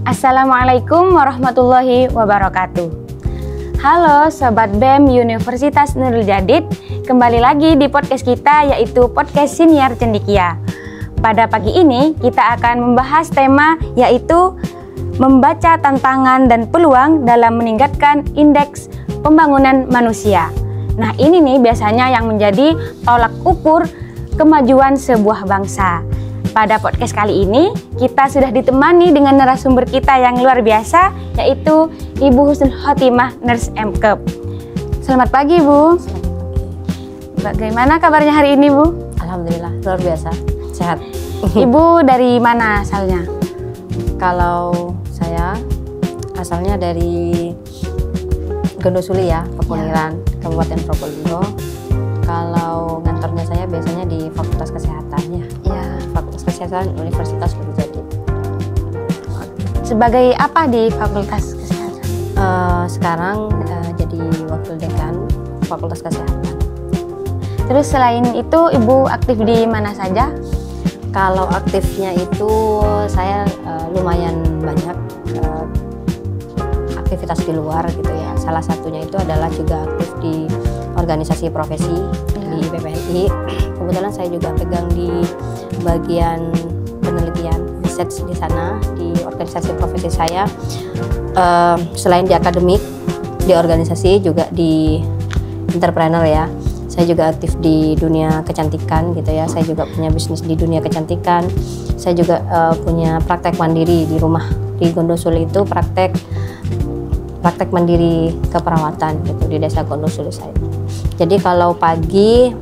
Assalamualaikum warahmatullahi wabarakatuh. Halo Sobat BEM Universitas Nurul Jadid, kembali lagi di podcast kita yaitu Podcast Siniar Cendekia. Pada pagi ini kita akan membahas tema yaitu membaca tantangan dan peluang dalam meningkatkan indeks pembangunan manusia. Nah ini nih biasanya yang menjadi tolak ukur kemajuan sebuah bangsa. Pada podcast kali ini kita sudah ditemani dengan narasumber kita yang luar biasa yaitu Ibu Husnul Khotimah Nurse MKep. Selamat pagi Bu. Selamat pagi. Bagaimana kabarnya hari ini Bu? Alhamdulillah luar biasa, sehat. Ibu dari mana asalnya? Kalau saya asalnya dari Gondosuli ya, Pepuniran, Kabupaten Probolinggo. Kalau kantornya saya biasanya di Fakultas Kesehatan ya. Fakultas Kesehatan Universitas Nurul Jadid. Sebagai apa di Fakultas Kesehatan? Sekarang jadi wakil dekan Fakultas Kesehatan. Terus selain itu Ibu aktif di mana saja? Kalau aktifnya itu saya lumayan banyak aktivitas di luar gitu ya. Salah satunya itu adalah juga aktif di organisasi profesi di BPNI. Kebetulan saya juga pegang di bagian penelitian riset di sana di organisasi profesi saya. Selain di akademik, di organisasi juga di entrepreneur ya. Saya juga aktif di dunia kecantikan gitu ya. Saya juga punya bisnis di dunia kecantikan. Saya juga punya praktek mandiri di rumah di Gondosuli itu praktek mandiri keperawatan gitu di desa Gondosuli saya. Jadi kalau pagi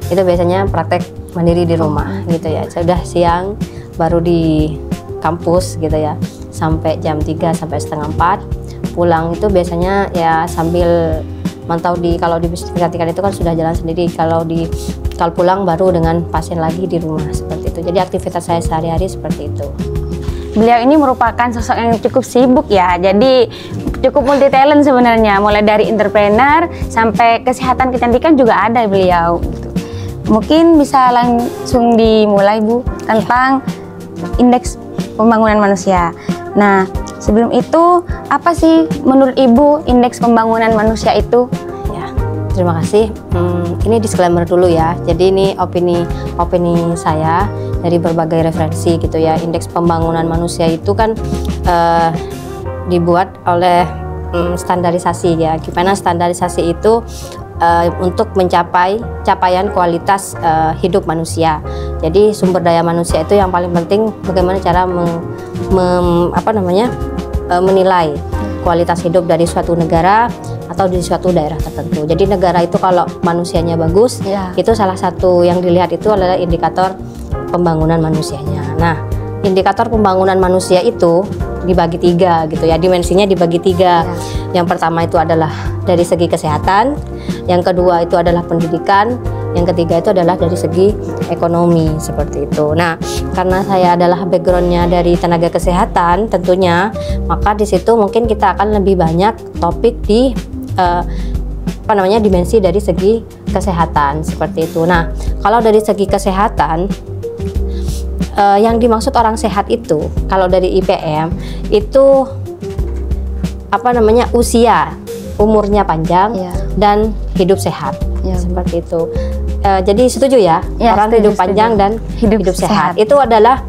itu biasanya praktek mandiri di rumah gitu ya. Sudah siang baru di kampus gitu ya. Sampai jam 3 sampai setengah 4. Pulang itu biasanya ya sambil mantau kalau di bisnis kecantikan itu kan sudah jalan sendiri. Kalau pulang baru dengan pasien lagi di rumah seperti itu. Jadi aktivitas saya sehari-hari seperti itu. Beliau ini merupakan sosok yang cukup sibuk ya, jadi cukup multi talent sebenarnya, mulai dari entrepreneur sampai kesehatan kecantikan juga ada beliau. Gitu. Mungkin bisa langsung dimulai Bu tentang indeks pembangunan manusia. Nah sebelum itu apa sih menurut Ibu indeks pembangunan manusia itu? Ya terima kasih. Ini disclaimer dulu ya. Jadi ini opini saya dari berbagai referensi gitu ya. Indeks pembangunan manusia itu kan dibuat oleh standarisasi ya. Gimana standarisasi itu untuk mencapai capaian kualitas hidup manusia. Jadi sumber daya manusia itu yang paling penting bagaimana cara menilai kualitas hidup dari suatu negara atau di suatu daerah tertentu. Jadi negara itu kalau manusianya bagus, itu salah satu yang dilihat itu adalah indikator pembangunan manusianya. Nah, indikator pembangunan manusia itu dibagi 3 gitu ya, dimensinya dibagi 3. Yang pertama itu adalah dari segi kesehatan, yang kedua itu adalah pendidikan, yang ketiga itu adalah dari segi ekonomi seperti itu. Nah, karena saya adalah backgroundnya dari tenaga kesehatan tentunya, maka di situ mungkin kita akan lebih banyak topik di dimensi dari segi kesehatan seperti itu. Nah, kalau dari segi kesehatan yang dimaksud orang sehat itu kalau dari IPM itu usia, umurnya panjang dan hidup sehat seperti itu. Jadi setuju ya, orang hidup panjang dan hidup sehat. Itu adalah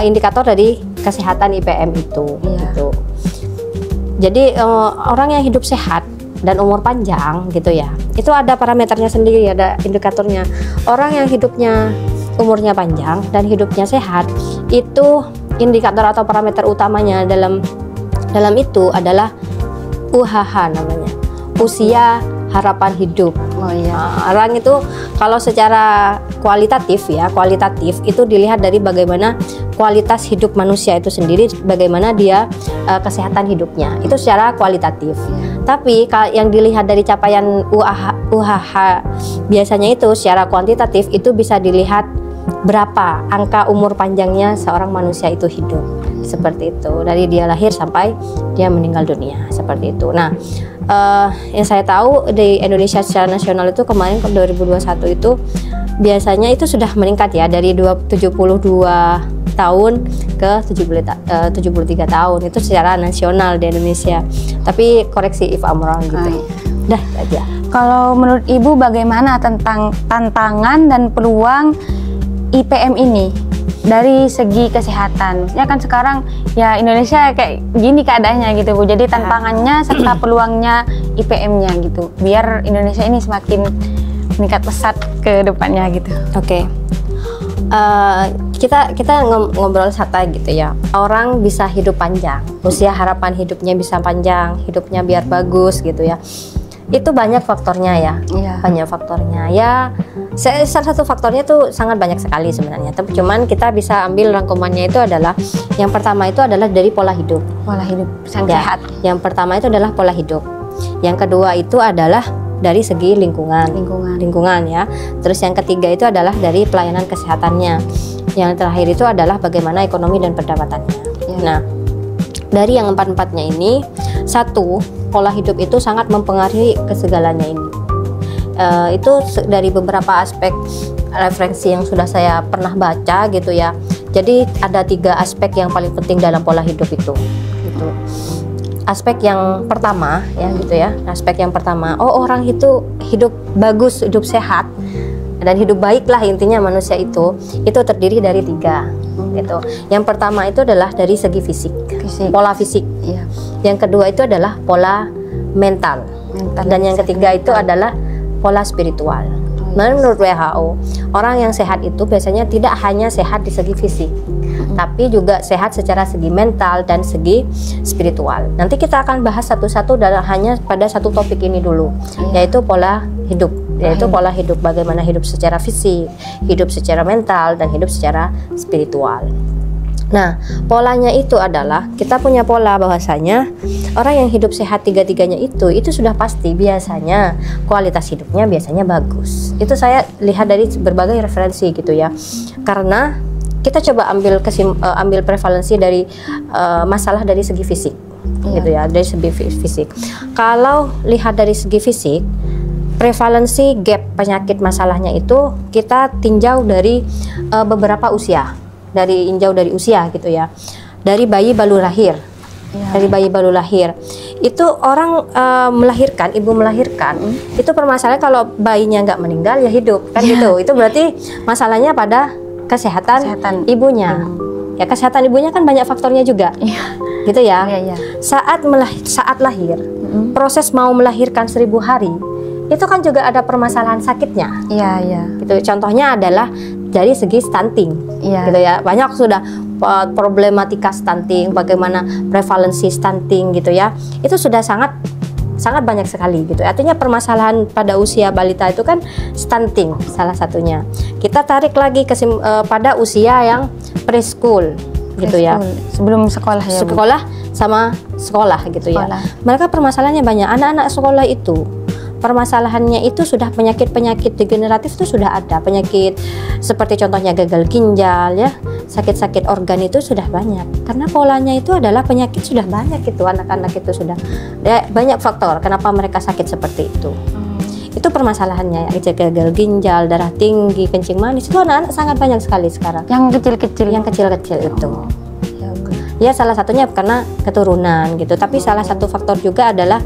indikator dari kesehatan IPM itu. Gitu. Jadi orang yang hidup sehat dan umur panjang gitu ya, itu ada parameternya sendiri, ada indikatornya. Orang yang hidupnya umurnya panjang dan hidupnya sehat itu indikator atau parameter utamanya dalam itu adalah UHH namanya, usia harapan hidup. Orang itu kalau secara kualitatif itu dilihat dari bagaimana kualitas hidup manusia itu sendiri, bagaimana dia kesehatan hidupnya itu secara kualitatif. Tapi yang dilihat dari capaian UHH biasanya itu secara kuantitatif itu bisa dilihat berapa angka umur panjangnya seorang manusia itu hidup seperti itu, dari dia lahir sampai dia meninggal dunia seperti itu. Nah, yang saya tahu di Indonesia secara nasional itu kemarin 2021 itu biasanya itu sudah meningkat ya, dari 72 tahun ke 73 tahun. Itu secara nasional di Indonesia. Tapi koreksi if I'm wrong gitu. Dah aja. Kalau menurut Ibu bagaimana tentang tantangan dan peluang IPM ini dari segi kesehatan? Maksudnya kan sekarang ya Indonesia kayak gini keadaannya gitu Bu. Jadi tantangannya serta peluangnya IPM-nya gitu. Biar Indonesia ini semakin meningkat pesat ke depannya gitu. Oke. Kita ngobrol santai gitu ya. Orang bisa hidup panjang, usia harapan hidupnya bisa panjang, hidupnya biar bagus gitu ya. Itu banyak faktornya ya. Banyak faktornya ya. Salah satu faktornya tuh sangat banyak sekali sebenarnya. Tapi cuman kita bisa ambil rangkumannya itu adalah yang pertama itu adalah dari pola hidup. Pola hidup yang sehat. Yang pertama itu adalah pola hidup. Yang kedua itu adalah dari segi lingkungan ya. Terus yang ketiga itu adalah dari pelayanan kesehatannya. Yang terakhir itu adalah bagaimana ekonomi dan pendapatannya. Nah, dari yang empat-empatnya ini, satu, pola hidup itu sangat mempengaruhi ke segalanya ini. Itu dari beberapa aspek referensi yang sudah saya pernah baca gitu ya. Jadi ada 3 aspek yang paling penting dalam pola hidup itu. Gitu. Aspek yang pertama ya gitu ya. Aspek yang pertama, orang itu hidup bagus, hidup sehat dan hidup baik lah, intinya manusia itu terdiri dari 3 gitu. Yang pertama itu adalah dari segi fisik. Pola fisik. Yang kedua itu adalah pola mental. Dan yang ketiga itu adalah pola spiritual. Menurut WHO, orang yang sehat itu biasanya tidak hanya sehat di segi fisik, tapi juga sehat secara segi mental dan segi spiritual. Nanti kita akan bahas satu-satu dan hanya pada satu topik ini dulu, yaitu pola hidup. Yaitu pola hidup, bagaimana hidup secara fisik, hidup secara mental, dan hidup secara spiritual. Nah, polanya itu adalah kita punya pola bahwasanya orang yang hidup sehat 3-3-nya itu sudah pasti biasanya kualitas hidupnya biasanya bagus. Itu saya lihat dari berbagai referensi gitu ya. Karena kita coba ambil prevalensi dari masalah dari segi fisik, gitu ya, dari segi fisik. Kalau lihat dari segi fisik, prevalensi gap penyakit masalahnya itu kita tinjau dari beberapa usia. Dari usia gitu ya, dari bayi baru lahir, dari bayi baru lahir itu orang melahirkan, ibu melahirkan itu permasalahan kalau bayinya nggak meninggal ya hidup kan gitu. Itu berarti masalahnya pada kesehatan ibunya. Ya kesehatan ibunya kan banyak faktornya juga, gitu ya. Saat lahir, proses mau melahirkan 1000 hari itu kan juga ada permasalahan sakitnya. Gitu. Contohnya adalah dari segi stunting, gitu ya. Banyak sudah problematika stunting, bagaimana prevalensi stunting gitu ya. Itu sudah sangat banyak sekali gitu. Artinya permasalahan pada usia balita itu kan stunting salah satunya. Kita tarik lagi ke pada usia yang preschool gitu ya. Sebelum sekolah ya. Sekolah sama sekolah gitu ya. Mereka permasalahannya banyak. Anak-anak sekolah itu permasalahannya itu sudah penyakit-penyakit degeneratif itu sudah ada, penyakit seperti contohnya gagal ginjal ya, sakit-sakit organ itu sudah banyak karena polanya itu adalah penyakit sudah banyak itu anak-anak itu sudah banyak faktor kenapa mereka sakit seperti itu. Itu permasalahannya ya, gagal ginjal, darah tinggi, kencing manis itu anak-anak sangat banyak sekali sekarang. Yang kecil-kecil itu. Ya salah satunya karena keturunan gitu, tapi salah satu faktor juga adalah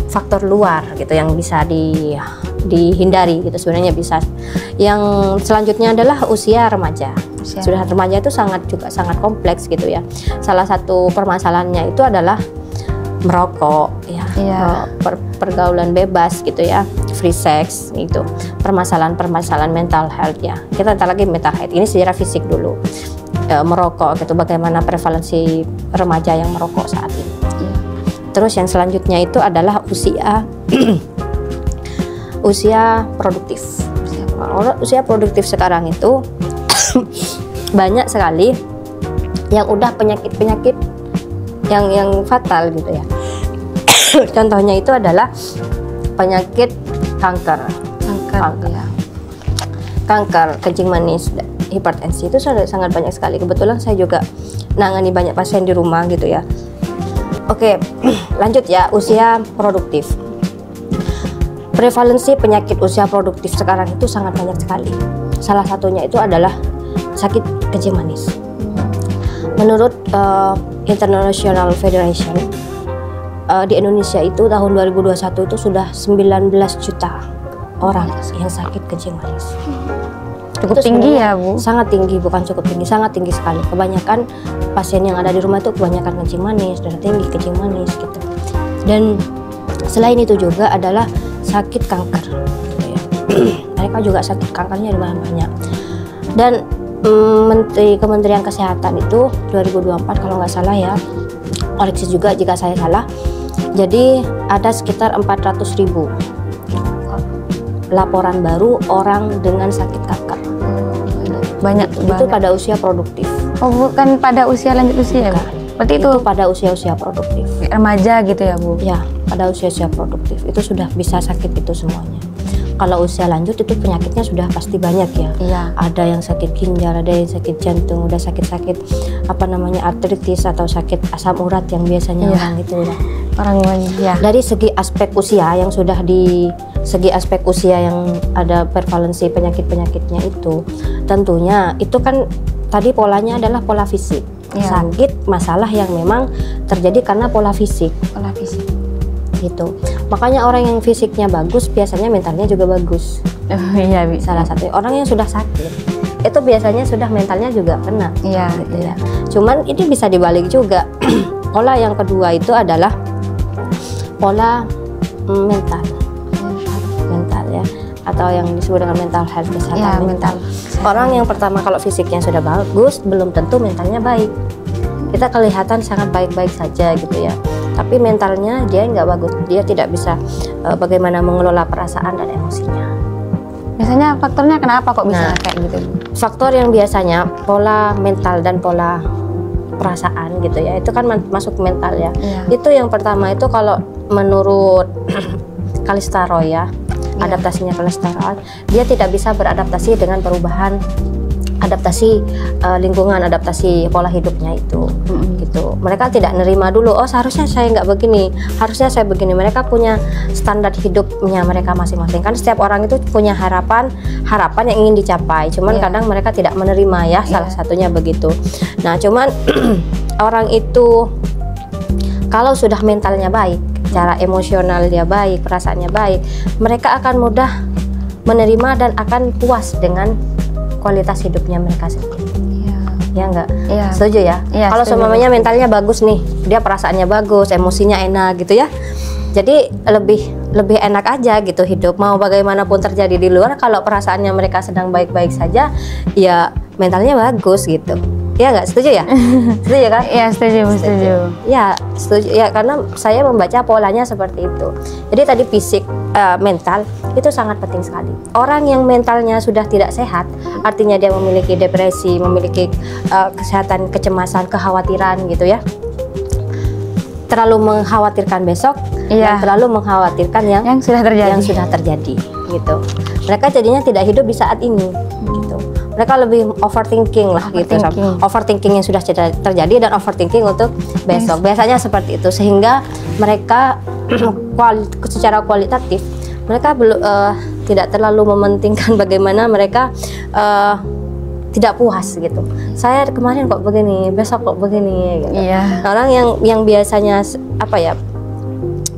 faktor luar gitu yang bisa dihindari gitu sebenarnya bisa. Yang selanjutnya adalah usia remaja. Sudah remaja itu sangat kompleks gitu ya. Salah satu permasalahannya itu adalah merokok ya, pergaulan bebas gitu ya, free sex itu, permasalahan mental health ya. Kita ntar lagi mental health, ini secara fisik dulu. Merokok gitu, bagaimana prevalensi remaja yang merokok saat ini. Terus yang selanjutnya itu adalah usia produktif. Usia produktif sekarang itu banyak sekali yang udah penyakit-penyakit yang fatal gitu ya. Contohnya itu adalah penyakit kanker, ya. Kanker, kencing manis, hipertensi itu sudah sangat banyak sekali. Kebetulan saya juga nangani banyak pasien di rumah gitu ya. Oke, lanjut ya, usia produktif. Prevalensi penyakit usia produktif sekarang itu sangat banyak sekali. Salah satunya itu adalah sakit kencing manis. Menurut International Federation di Indonesia itu tahun 2021 itu sudah 19 juta orang yang sakit kencing manis. Cukup tinggi ya Bu? Sangat tinggi, bukan cukup tinggi, sangat tinggi sekali. Kebanyakan pasien yang ada di rumah itu kebanyakan kencing manis, darah tinggi, kencing manis gitu. Dan selain itu juga adalah sakit kanker gitu ya. Mereka juga sakit kankernya banyak. Dan Kementerian Kesehatan itu 2024 kalau nggak salah ya, koreksi juga jika saya salah, jadi ada sekitar 400.000 laporan baru orang dengan sakit kanker. Banyak itu pada usia produktif. Oh, bukan pada usia lanjut usia ya? Berarti itu pada usia-usia produktif. Remaja gitu ya Bu? Ya, pada usia-usia produktif itu sudah bisa sakit itu semuanya. Kalau usia lanjut itu penyakitnya sudah pasti banyak ya. Iya. Ada yang sakit ginjal, ada yang sakit jantung, udah sakit-sakit artritis atau sakit asam urat yang biasanya orang itu ya. Orang ya. Dari segi aspek usia yang sudah di segi aspek usia yang ada prevalensi penyakit-penyakitnya itu, tentunya itu kan tadi polanya adalah pola fisik. Sakit masalah yang memang terjadi karena pola fisik. Pola fisik. Gitu. Makanya orang yang fisiknya bagus biasanya mentalnya juga bagus. Iya, salah satu orang yang sudah sakit itu biasanya sudah mentalnya juga kena. Iya, gitu ya. Cuman ini bisa dibalik juga. Pola yang kedua itu adalah pola mental ya, atau yang disebut dengan mental health, kesehatan mental. Orang yang pertama kalau fisiknya sudah bagus belum tentu mentalnya baik. Kita kelihatan sangat baik-baik saja gitu ya, tapi mentalnya dia nggak bagus, dia tidak bisa bagaimana mengelola perasaan dan emosinya. Biasanya faktornya kenapa kok bisa kayak gitu? Faktor yang biasanya pola mental dan pola perasaan gitu ya, itu kan masuk mental ya. Itu yang pertama itu kalau menurut Kalistaroy ya, adaptasinya Kalistaroy, dia tidak bisa beradaptasi dengan perubahan adaptasi lingkungan, adaptasi pola hidupnya itu gitu. Mereka tidak nerima dulu, oh seharusnya saya nggak begini, harusnya saya begini. Mereka punya standar hidupnya mereka masing-masing, kan setiap orang itu punya harapan yang ingin dicapai, cuman kadang mereka tidak menerima ya, salah satunya begitu. Nah cuman orang itu kalau sudah mentalnya baik, cara emosional dia baik, perasaannya baik, mereka akan mudah menerima dan akan puas dengan kualitas hidupnya mereka sendiri. Ya enggak? Setuju ya? Kalau semuanya mentalnya bagus nih, dia perasaannya bagus, emosinya enak gitu ya. Jadi lebih enak aja gitu hidup. Mau bagaimanapun terjadi di luar, kalau perasaannya mereka sedang baik-baik saja, ya mentalnya bagus gitu. Ya nggak? Setuju ya? Setuju kan? Iya, setuju. Ya, setuju. Ya, karena saya membaca polanya seperti itu. Jadi tadi fisik, mental itu sangat penting sekali. Orang yang mentalnya sudah tidak sehat, artinya dia memiliki depresi, memiliki kesehatan, kecemasan, kekhawatiran gitu ya. Terlalu mengkhawatirkan besok, dan terlalu mengkhawatirkan yang sudah terjadi gitu. Mereka jadinya tidak hidup di saat ini gitu. Mereka lebih overthinking lah gitu. Overthinking yang sudah terjadi dan overthinking untuk besok. Biasanya seperti itu, sehingga mereka secara kualitatif mereka tidak terlalu mementingkan bagaimana mereka tidak puas gitu. Saya kemarin kok begini, besok kok begini gitu. Orang yang biasanya apa ya,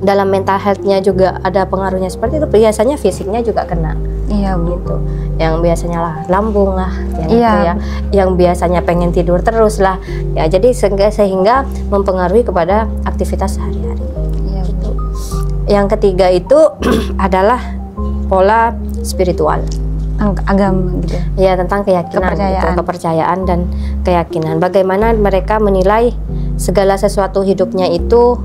dalam mental health-nya juga ada pengaruhnya seperti itu, biasanya fisiknya juga kena. Gitu. Yang biasanya lah lambung lah, gitu ya. Yang biasanya pengen tidur terus lah. Ya, jadi sehingga mempengaruhi kepada aktivitas sehari-hari. Gitu. Yang ketiga itu adalah pola spiritual. Agama gitu. Ya, tentang keyakinan, kepercayaan dan keyakinan. Bagaimana mereka menilai segala sesuatu hidupnya itu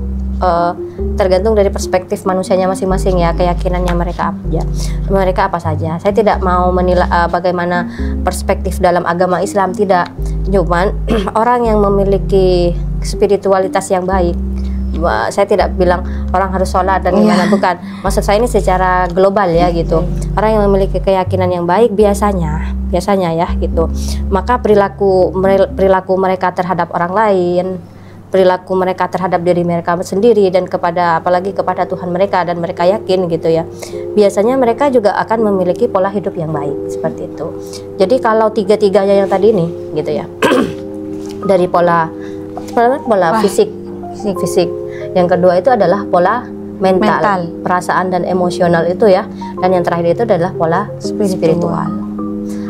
tergantung dari perspektif manusianya masing-masing ya, keyakinannya mereka apa saja. Saya tidak mau menilai bagaimana perspektif dalam agama Islam, tidak. Cuman orang yang memiliki spiritualitas yang baik, saya tidak bilang orang harus sholat dan gimana, bukan. Maksud saya ini secara global ya gitu. Orang yang memiliki keyakinan yang baik biasanya ya gitu, maka perilaku mereka terhadap orang lain, perilaku mereka terhadap diri mereka sendiri dan apalagi kepada Tuhan mereka, dan mereka yakin gitu ya, biasanya mereka juga akan memiliki pola hidup yang baik seperti itu. Jadi kalau tiga-tiganya yang tadi ini gitu ya, dari pola fisik, yang kedua itu adalah pola mental, perasaan dan emosional itu ya, dan yang terakhir itu adalah pola spiritual.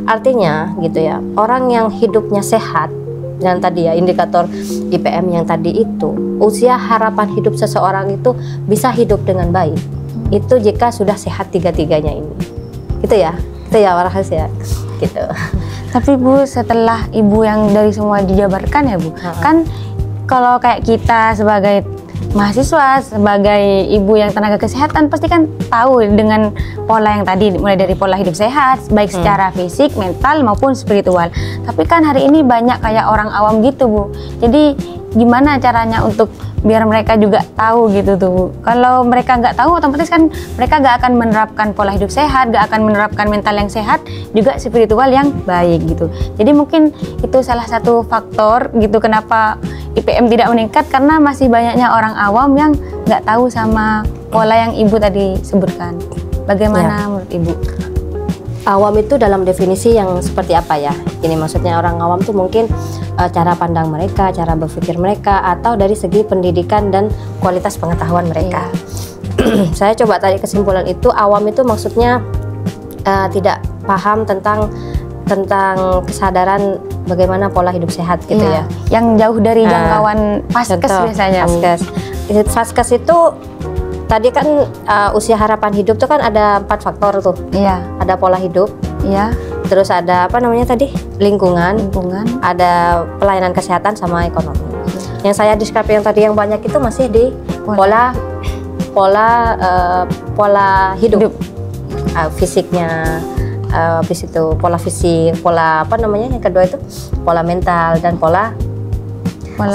Artinya gitu ya, orang yang hidupnya sehat, dan tadi ya indikator IPM yang tadi itu, usia harapan hidup seseorang itu bisa hidup dengan baik itu jika sudah sehat tiga-tiganya ini, gitu ya rahasia gitu. Tapi Bu, setelah Ibu yang dari semua dijabarkan ya Bu, kan kalau kayak kita sebagai mahasiswa, sebagai ibu yang tenaga kesehatan pasti kan tahu dengan pola yang tadi, mulai dari pola hidup sehat baik secara fisik, mental maupun spiritual. Tapi kan hari ini banyak kayak orang awam gitu Bu, jadi gimana caranya untuk biar mereka juga tahu gitu tuh Bu? Kalau mereka nggak tahu, otomatis kan mereka nggak akan menerapkan pola hidup sehat, nggak akan menerapkan mental yang sehat, juga spiritual yang baik gitu. Jadi mungkin itu salah satu faktor gitu kenapa IPM tidak meningkat, karena masih banyaknya orang awam yang nggak tahu sama pola yang Ibu tadi sebutkan. Bagaimana menurut Ibu? Awam itu dalam definisi yang seperti apa ya? Ini maksudnya orang awam tuh mungkin cara pandang mereka, cara berpikir mereka, atau dari segi pendidikan dan kualitas pengetahuan mereka. Saya coba tarik kesimpulan itu, awam itu maksudnya tidak paham tentang kesadaran bagaimana pola hidup sehat gitu ya. Yang jauh dari jangkauan Vaskes biasanya. Vaskes itu tadi kan usia harapan hidup tuh kan ada 4 faktor tuh. Iya. Ada pola hidup. Iya. Terus ada apa namanya tadi? Lingkungan. Ada pelayanan kesehatan sama ekonomi. Yang saya describe yang tadi yang banyak itu masih di pola hidup. Fisiknya. Habis itu pola fisik, pola apa namanya yang kedua itu pola mental, dan pola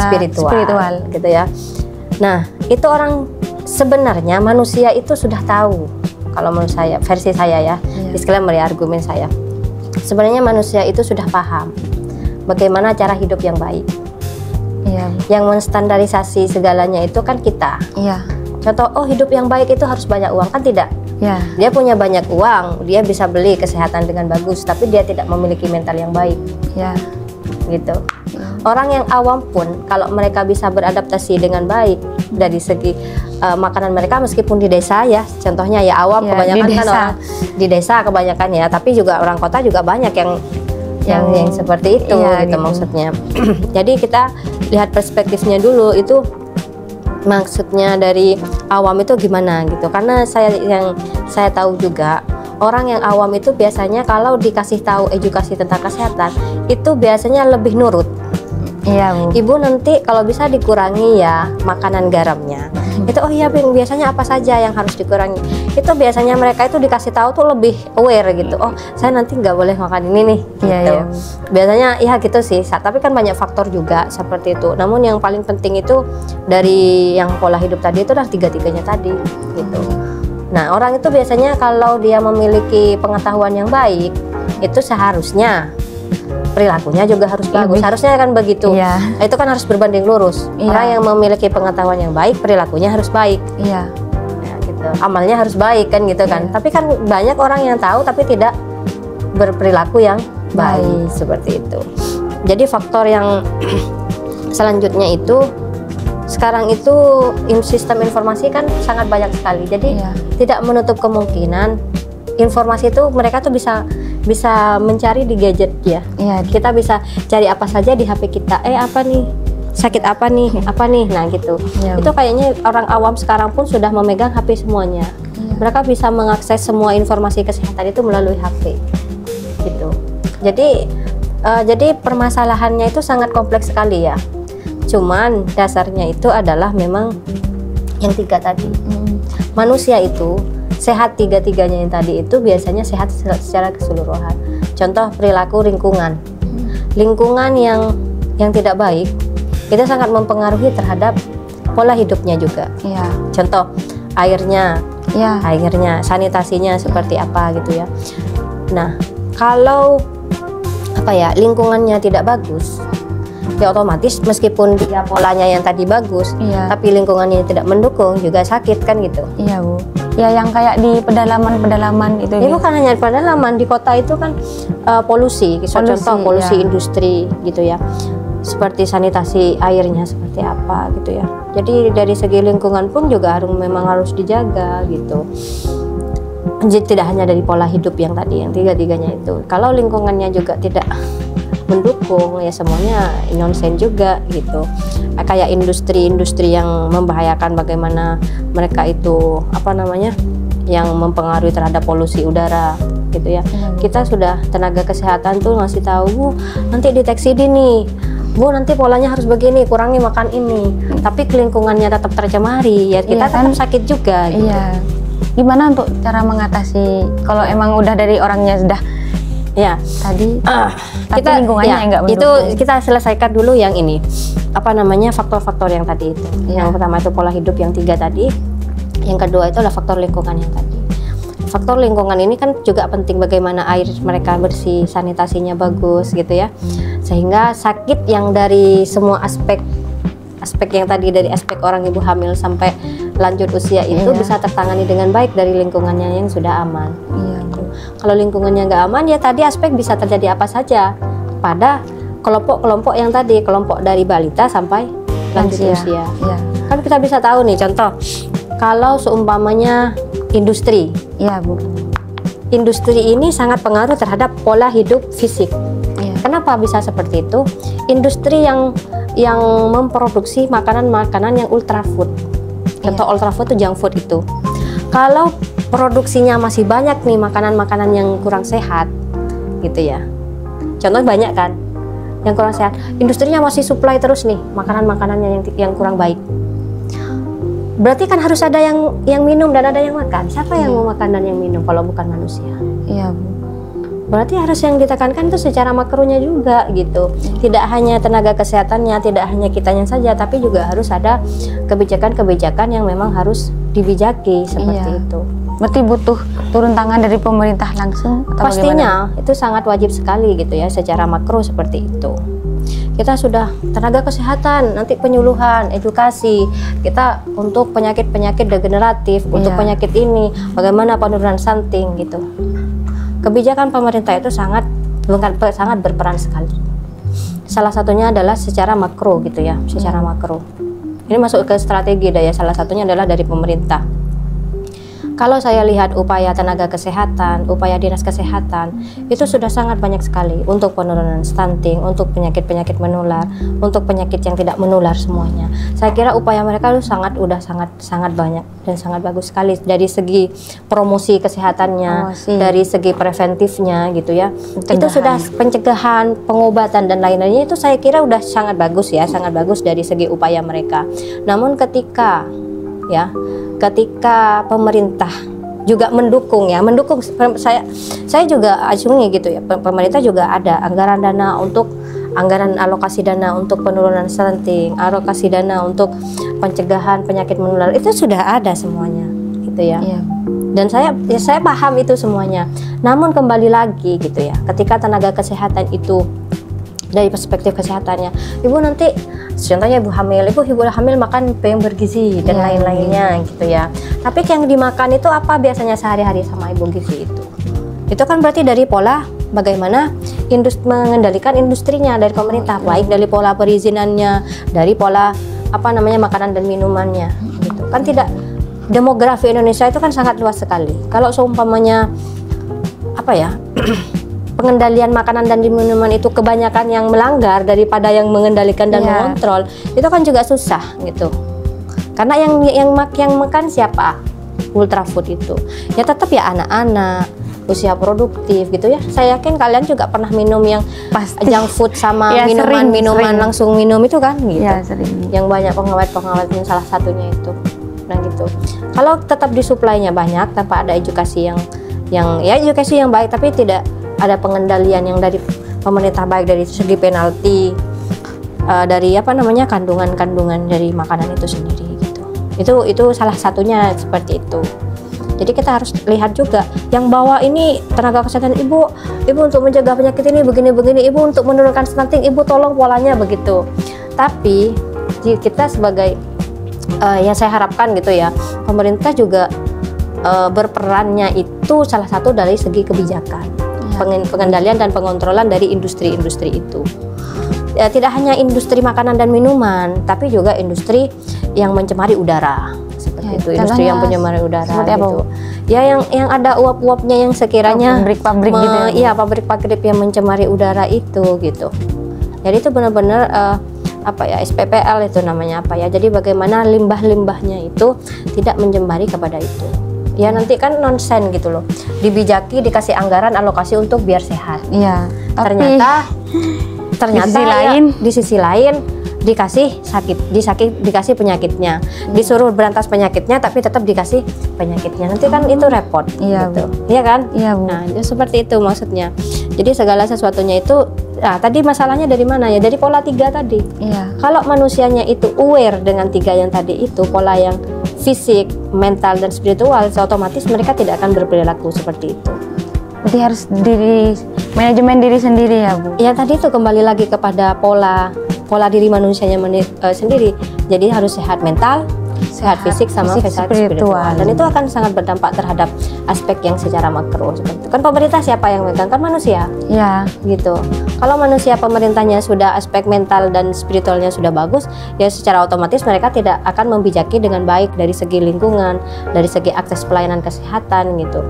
spiritual gitu ya. Nah itu orang sebenarnya manusia itu sudah tahu, kalau menurut saya, versi saya ya, disclaimer ya, argumen saya, sebenarnya manusia itu sudah paham bagaimana cara hidup yang baik. Yang menstandarisasi segalanya itu kan kita. Contoh, oh hidup yang baik itu harus banyak uang, kan tidak. Dia punya banyak uang, dia bisa beli kesehatan dengan bagus, tapi dia tidak memiliki mental yang baik. Gitu. Orang yang awam pun kalau mereka bisa beradaptasi dengan baik dari segi makanan mereka, meskipun di desa ya, contohnya ya awam kebanyakan kan orang di desa kebanyakan ya, tapi juga orang kota juga banyak yang seperti itu gitu maksudnya. Jadi kita lihat perspektifnya dulu, itu maksudnya dari awam itu gimana gitu. Karena yang saya tahu juga, orang yang awam itu biasanya kalau dikasih tahu edukasi tentang kesehatan itu biasanya lebih nurut. Bu. Ibu nanti kalau bisa dikurangi ya makanan garamnya. Itu oh iya biasanya apa saja yang harus dikurangi. Itu biasanya mereka itu dikasih tahu tuh lebih aware gitu. Oh saya nanti nggak boleh makan ini nih. Gitu. Biasanya ya gitu sih. Tapi kan banyak faktor juga seperti itu. Namun yang paling penting itu dari yang pola hidup tadi itu adalah tiga-tiganya tadi gitu. Nah orang itu biasanya kalau dia memiliki pengetahuan yang baik, itu seharusnya perilakunya juga harus bagus. Harusnya kan begitu. Itu kan harus berbanding lurus. Orang yang memiliki pengetahuan yang baik, perilakunya harus baik. Ya, gitu. Amalnya harus baik kan gitu kan. Tapi kan banyak orang yang tahu tapi tidak berperilaku yang baik seperti itu. Jadi faktor yang selanjutnya itu, sekarang itu sistem informasi kan sangat banyak sekali. Jadi tidak menutup kemungkinan informasi itu mereka tuh bisa mencari di gadget ya. Kita bisa cari apa saja di HP kita. Apa nih? Sakit apa nih? Apa nih? Nah gitu. Itu kayaknya orang awam sekarang pun sudah memegang HP semuanya. Mereka bisa mengakses semua informasi kesehatan itu melalui HP. Gitu. Jadi permasalahannya itu sangat kompleks sekali ya. Cuman dasarnya itu adalah memang yang 3 tadi. Manusia itu sehat tiga-tiganya yang tadi itu biasanya sehat secara keseluruhan. Contoh perilaku lingkungan. Lingkungan yang tidak baik itu sangat mempengaruhi terhadap pola hidupnya juga. Contoh airnya, sanitasinya seperti apa gitu ya. Nah, kalau lingkungannya tidak bagus, ya otomatis meskipun dia polanya yang tadi bagus, tapi lingkungannya tidak mendukung juga sakit kan gitu. Iya Bu. Ya yang kayak di pedalaman itu. Ya bukan hanya di pedalaman, di kota itu kan polusi, contoh polusi industri gitu ya. Seperti sanitasi airnya seperti apa gitu ya. Jadi dari segi lingkungan pun juga memang harus dijaga gitu. Jadi tidak hanya dari pola hidup yang tadi, yang tiga-tiganya itu. Kalau lingkungannya juga tidak mendukung, ya semuanya nonsen juga gitu. Kayak industri-industri yang membahayakan, bagaimana mereka itu yang mempengaruhi terhadap polusi udara gitu ya. Kita sudah tenaga kesehatan tuh ngasih tahu, Bu, nanti deteksi dini, Bu, nanti polanya harus begini, kurangi makan ini. Tapi lingkungannya tetap tercemari, ya kita tetap sakit juga gitu. Iya. Gimana untuk cara mengatasi kalau emang udah dari orangnya sudah tadi kita lingkungannya nggak mendukung? Itu kita selesaikan dulu yang ini, faktor-faktor yang tadi itu. Yang pertama itu pola hidup yang 3 tadi, yang kedua itu adalah faktor lingkungan yang tadi. Faktor lingkungan ini kan juga penting, bagaimana air mereka bersih, sanitasinya bagus gitu ya, sehingga sakit yang dari semua aspek yang tadi, dari aspek orang ibu hamil sampai lanjut usia itu bisa tertangani dengan baik dari lingkungannya yang sudah aman. Kalau lingkungannya nggak aman, ya tadi aspek bisa terjadi apa saja pada kelompok-kelompok yang tadi, kelompok dari balita sampai lanjut usia. Kan kita bisa tahu nih, contoh kalau seumpamanya industri, Bu. Industri ini sangat pengaruh terhadap pola hidup fisik. Kenapa bisa seperti itu? Industri yang memproduksi makanan-makanan yang ultra food. Contoh ultra food itu junk food itu. Kalau produksinya masih banyak nih makanan-makanan yang kurang sehat gitu ya. Contoh banyak kan yang kurang sehat. Industrinya masih supply terus nih makanan-makanannya yang kurang baik. Berarti kan harus ada yang minum dan ada yang makan. Siapa yang mau makan dan yang minum kalau bukan manusia? Iya, Bu. Berarti harus yang ditekankan itu secara makronya juga gitu. Tidak hanya tenaga kesehatannya, tidak hanya kitanya saja, tapi juga harus ada kebijakan-kebijakan yang memang harus dibijaki seperti itu. Berarti butuh turun tangan dari pemerintah langsung atau pastinya bagaimana? Itu sangat wajib sekali gitu ya, secara makro seperti itu. Kita sudah tenaga kesehatan, nanti penyuluhan, edukasi kita untuk penyakit-penyakit degeneratif, untuk penyakit ini, bagaimana penurunan stunting gitu. Kebijakan pemerintah itu sangat berperan sekali. Salah satunya adalah secara makro gitu ya, secara makro. Ini masuk ke strategi daya, salah satunya adalah dari pemerintah. Kalau saya lihat upaya tenaga kesehatan, upaya dinas kesehatan, itu sudah sangat banyak sekali untuk penurunan stunting, untuk penyakit-penyakit menular, untuk penyakit yang tidak menular semuanya. Saya kira upaya mereka itu sangat banyak dan sangat bagus sekali dari segi promosi kesehatannya, dari segi preventifnya gitu ya. Itu sudah pencegahan, pengobatan dan lain-lainnya itu saya kira udah sangat bagus ya, sangat bagus dari segi upaya mereka. Namun ketika pemerintah juga mendukung saya juga asumsi gitu ya, pemerintah juga ada anggaran dana untuk alokasi dana untuk penurunan stunting, alokasi dana untuk pencegahan penyakit menular, itu sudah ada semuanya gitu ya. Dan saya paham itu semuanya. Namun kembali lagi gitu ya, ketika tenaga kesehatan itu dari perspektif kesehatannya, ibu nanti contohnya ibu hamil makan yang bergizi dan lain-lainnya gitu ya. Tapi yang dimakan itu apa biasanya sehari-hari sama ibu gizi itu? Itu kan berarti dari pola bagaimana mengendalikan industrinya dari pemerintah, baik dari pola perizinannya, dari pola makanan dan minumannya gitu. Kan tidak, demografi Indonesia itu kan sangat luas sekali. Kalau seumpamanya pengendalian makanan dan minuman itu kebanyakan yang melanggar daripada yang mengendalikan dan mengontrol, itu kan juga susah gitu. Karena yang makan siapa? Ultra food itu. Ya tetap ya anak-anak, usia produktif gitu ya. Saya yakin kalian juga pernah minum yang junk food sama minuman langsung minum itu kan gitu. Yang banyak pengawet-pengawetnya salah satunya itu. Nah gitu. Kalau tetap disuplainya banyak tanpa ada edukasi edukasi yang baik, tapi tidak ada pengendalian yang dari pemerintah, baik dari segi penalti, dari kandungan-kandungan dari makanan itu sendiri gitu. Itu salah satunya seperti itu. Jadi kita harus lihat juga yang bawa ini tenaga kesehatan, ibu untuk mencegah penyakit ini begini-begini, ibu untuk menurunkan stunting, ibu tolong polanya begitu. Tapi kita sebagai yang saya harapkan gitu ya, pemerintah juga berperannya itu salah satu dari segi kebijakan, pengendalian dan pengontrolan dari industri-industri itu. Ya, tidak hanya industri makanan dan minuman, tapi juga industri yang mencemari udara seperti itu, industri yang pencemari udara gitu. Ya, yang ada uap-uapnya yang sekiranya pabrik-pabrik gitu. Iya, pabrik-pabrik yang mencemari udara itu gitu. Jadi itu benar-benar SPPL itu namanya apa ya. Jadi bagaimana limbah-limbahnya itu tidak mencemari kepada itu. Ya nanti kan nonsen gitu loh. Dibijaki dikasih anggaran alokasi untuk biar sehat. Iya. Ternyata di sisi lain dikasih dikasih penyakitnya, disuruh berantas penyakitnya tapi tetap dikasih penyakitnya. Nanti kan itu repot. Iya, gitu. Iya kan? Iya, Bu. Nah, seperti itu maksudnya. Jadi segala sesuatunya itu tadi masalahnya dari mana ya? Dari pola 3 tadi. Iya. Kalau manusianya itu aware dengan 3 yang tadi itu, pola yang fisik, mental dan spiritual, otomatis mereka tidak akan berperilaku seperti itu. Berarti harus manajemen diri sendiri ya, Bu. Ya tadi itu kembali lagi kepada pola diri manusianya sendiri. Jadi harus sehat mental, sehat fisik sama sehat spiritual. Dan itu akan sangat berdampak terhadap aspek yang secara makro seperti itu. Kan pemerintah siapa yang megang? Kan manusia. Ya. Gitu. Kalau manusia pemerintahnya sudah aspek mental dan spiritualnya sudah bagus, ya secara otomatis mereka tidak akan membijaki dengan baik dari segi lingkungan, dari segi akses pelayanan kesehatan gitu.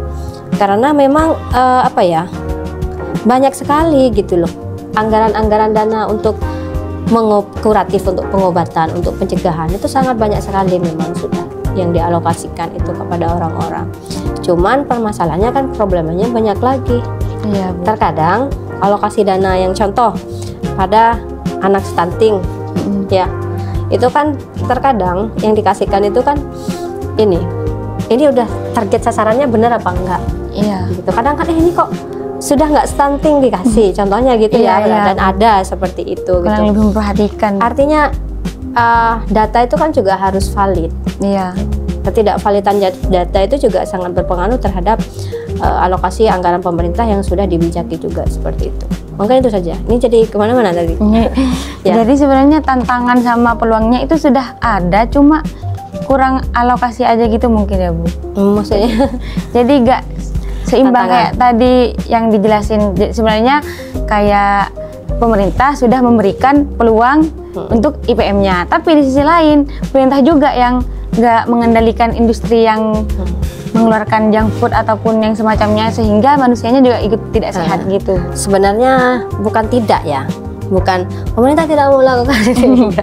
Karena memang banyak sekali gitu loh anggaran-anggaran dana untuk kuratif, untuk pengobatan, untuk pencegahan itu sangat banyak sekali memang sudah yang dialokasikan itu kepada orang-orang. Cuman permasalahannya kan problemnya banyak lagi. Iya, Bu. Terkadang alokasi dana yang contoh pada anak stunting, ya itu kan terkadang yang dikasihkan itu kan ini udah target sasarannya benar apa enggak? Iya. Gitu. Kadang kan ini kok sudah nggak stunting dikasih, contohnya gitu ya, dan ada seperti itu. Kurang gitu. lebih memperhatikan. Artinya data itu kan juga harus valid. Iya. Ketidakvalidan data itu juga sangat berpengaruh terhadap alokasi anggaran pemerintah yang sudah dibijaki juga seperti itu. Mungkin itu saja. Ini jadi kemana-mana tadi. Ya. Jadi sebenarnya tantangan sama peluangnya itu sudah ada, cuma kurang alokasi aja gitu mungkin ya, Bu. Maksudnya? Jadi nggak seimbang kayak tadi yang dijelasin. Sebenarnya kayak pemerintah sudah memberikan peluang untuk IPM-nya, tapi di sisi lain pemerintah juga yang nggak mengendalikan industri yang mengeluarkan junk food ataupun yang semacamnya, sehingga manusianya juga ikut tidak sehat gitu. Sebenarnya bukan tidak ya, bukan pemerintah tidak mau melakukan ini.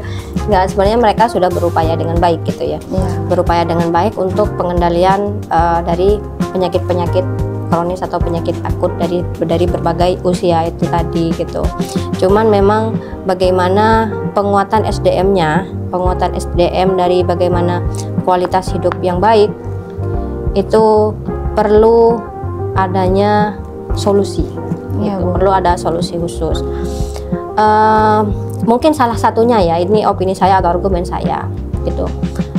Enggak, sebenarnya mereka sudah berupaya dengan baik gitu ya. Berupaya dengan baik untuk pengendalian dari penyakit-penyakit kronis atau penyakit akut dari berbagai usia itu tadi gitu. Cuman memang bagaimana penguatan SDM-nya, penguatan SDM dari bagaimana kualitas hidup yang baik itu perlu adanya solusi. Gitu. Perlu ada solusi khusus. Mungkin salah satunya ya, ini opini saya atau argumen saya gitu.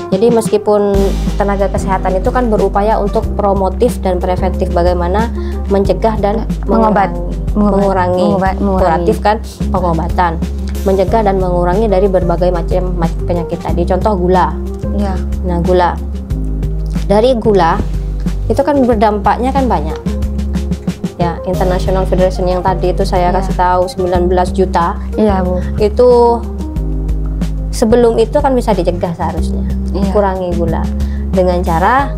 Jadi meskipun tenaga kesehatan itu kan berupaya untuk promotif dan preventif, bagaimana mencegah dan mengurangi. Kuratif kan pengobatan, mencegah dan mengurangi dari berbagai macam penyakit tadi. Contoh gula. Ya. Nah, gula. Dari gula itu kan berdampaknya kan banyak. Ya, International Federation yang tadi itu saya kasih tahu 19 juta. Iya, Bu. Itu sebelum itu kan bisa dicegah seharusnya. Kurangi gula dengan cara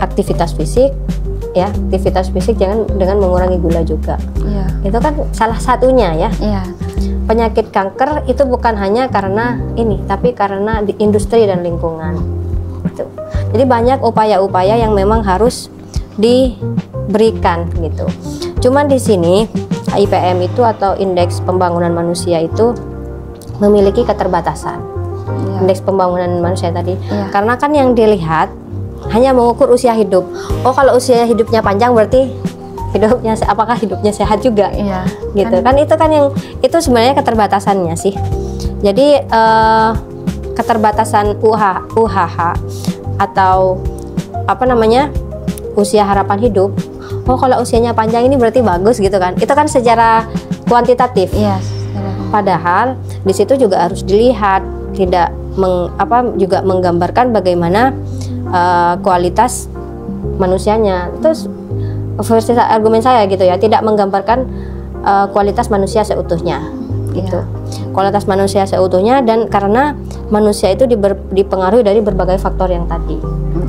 aktivitas fisik, ya, aktivitas fisik jangan dengan mengurangi gula juga. Itu kan salah satunya ya. Penyakit kanker itu bukan hanya karena ini, tapi karena di industri dan lingkungan. Gitu. Jadi banyak upaya-upaya yang memang harus diberikan gitu. Cuman di sini IPM itu atau Indeks Pembangunan Manusia itu memiliki keterbatasan. Indeks pembangunan manusia tadi, karena kan yang dilihat hanya mengukur usia hidup. Oh, kalau usia hidupnya panjang berarti apakah hidupnya sehat juga? Gitu kan itu kan yang itu sebenarnya keterbatasannya sih. Jadi keterbatasan UHH atau apa namanya usia harapan hidup, oh kalau usianya panjang ini berarti bagus gitu kan. Itu kan secara kuantitatif. Padahal di situ juga harus dilihat, tidak juga menggambarkan bagaimana kualitas manusianya. Terus versi argumen saya gitu ya, tidak menggambarkan kualitas manusia seutuhnya gitu. Kualitas manusia seutuhnya, dan karena manusia itu dipengaruhi dari berbagai faktor yang tadi.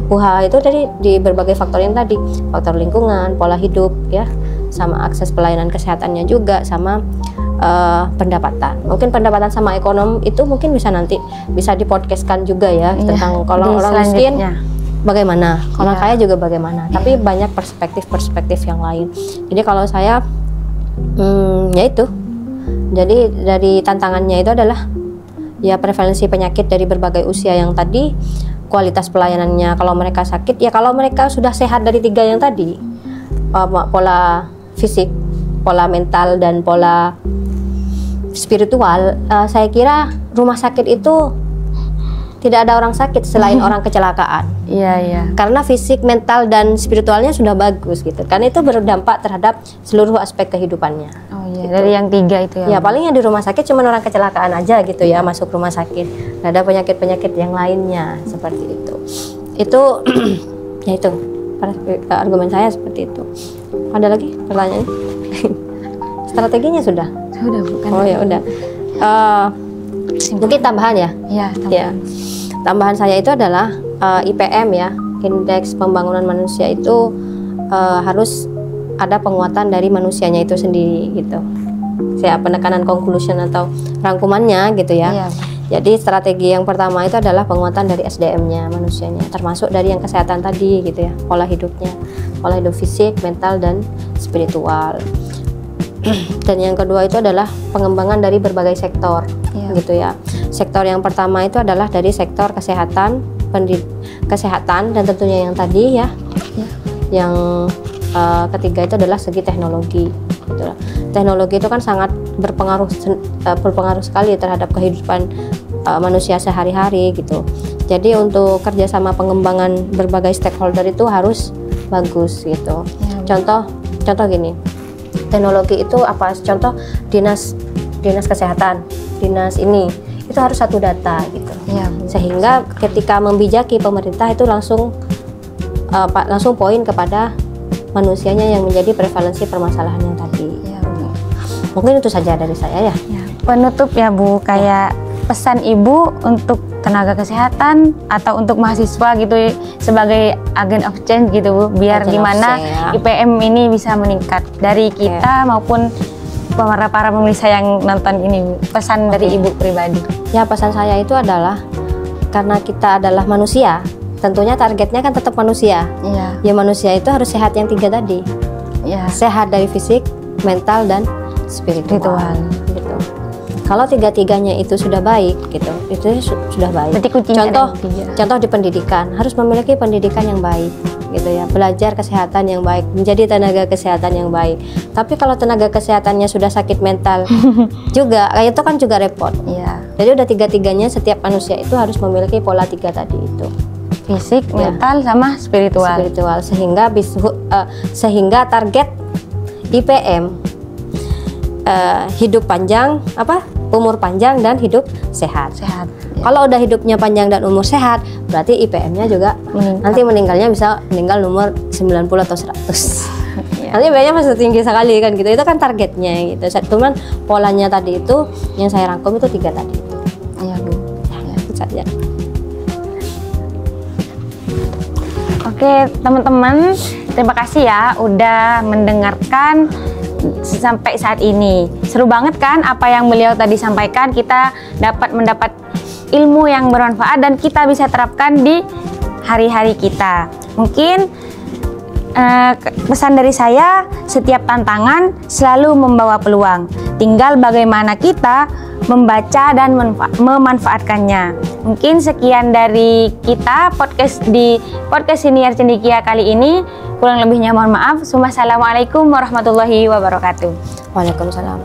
UH itu dari di berbagai faktor yang tadi, faktor lingkungan, pola hidup ya, sama akses pelayanan kesehatannya juga, sama pendapatan. Mungkin pendapatan sama ekonomi itu mungkin bisa dipodcastkan juga ya, tentang kalau orang miskin bagaimana, kalau kaya juga bagaimana. Tapi banyak perspektif yang lain. Jadi kalau saya ya itu. Jadi dari tantangannya itu adalah ya prevalensi penyakit dari berbagai usia yang tadi, kualitas pelayanannya kalau mereka sakit, ya kalau mereka sudah sehat dari 3 yang tadi, pola fisik, pola mental, dan pola spiritual, saya kira rumah sakit itu tidak ada orang sakit selain orang kecelakaan. Karena fisik, mental, dan spiritualnya sudah bagus gitu. Karena itu berdampak terhadap seluruh aspek kehidupannya. Gitu. Dari yang 3 itu ya. Ya palingnya di rumah sakit cuma orang kecelakaan aja gitu ya, masuk rumah sakit. Nggak ada penyakit-penyakit yang lainnya seperti itu. Itu ya itu argumen saya seperti itu. Ada lagi pertanyaannya? Strateginya sudah? Sudah, bukan. Oh ya udah. Mungkin tambahan ya? Ya. Tambahan saya itu adalah IPM ya, Indeks Pembangunan Manusia itu harus ada penguatan dari manusianya itu sendiri gitu. Saya penekanan conclusion atau rangkumannya gitu ya. Jadi strategi yang pertama itu adalah penguatan dari SDM-nya, manusianya, termasuk dari yang kesehatan tadi gitu ya, pola hidupnya, pola hidup fisik, mental, dan spiritual. Dan yang kedua itu adalah pengembangan dari berbagai sektor gitu ya. Sektor yang pertama itu adalah dari sektor kesehatan, kesehatan, dan tentunya yang tadi ya. Yang ketiga itu adalah segi teknologi gitu. Teknologi itu kan sangat berpengaruh sekali terhadap kehidupan manusia sehari-hari gitu. Jadi untuk kerjasama pengembangan berbagai stakeholder itu harus bagus gitu. Contoh gini, teknologi itu apa? Contoh dinas kesehatan, dinas ini itu harus satu data gitu. Sehingga ketika membijaki pemerintah itu langsung poin kepada manusianya yang menjadi prevalensi permasalahan yang tadi. Mungkin itu saja dari saya ya. Penutup ya Bu, kayak pesan Ibu untuk tenaga kesehatan atau untuk mahasiswa gitu sebagai agent of change gitu Bu, biar gimana IPM ini bisa meningkat dari kita maupun para pemirsa yang nonton ini Bu. Pesan dari Ibu pribadi. Ya, pesan saya itu adalah karena kita adalah manusia, tentunya targetnya kan tetap manusia. Ya manusia itu harus sehat yang 3 tadi. Sehat dari fisik, mental, dan spiritual. Gitu. Kalau 3-tiganya itu sudah baik gitu, itu sudah baik. Contoh di pendidikan, harus memiliki pendidikan yang baik gitu ya, belajar kesehatan yang baik, menjadi tenaga kesehatan yang baik. Tapi kalau tenaga kesehatannya sudah sakit mental juga, kayak itu kan juga repot. Jadi udah 3-tiganya setiap manusia itu harus memiliki pola 3 tadi itu. Fisik, mental, sama spiritual. Sehingga target IPM hidup panjang, umur panjang dan hidup sehat. Kalau udah hidupnya panjang dan umur sehat, berarti IPM-nya juga nanti meninggalnya bisa meninggal umur 90 atau 100. Nanti IPM-nya masih tinggi sekali kan gitu. Itu kan targetnya gitu. Cuman polanya tadi itu yang saya rangkum itu 3 tadi itu. Itu saja. Oke teman-teman, terima kasih ya udah mendengarkan sampai saat ini. Seru banget kan apa yang beliau tadi sampaikan. Kita mendapat ilmu yang bermanfaat dan kita bisa terapkan di hari-hari kita. Mungkin pesan dari saya, setiap tantangan selalu membawa peluang. Tinggal bagaimana kita membaca dan memanfaatkannya. Mungkin sekian dari kita di podcast Siniar Cendekia kali ini. Kurang lebihnya mohon maaf. Assalamualaikum warahmatullahi wabarakatuh. Waalaikumsalam.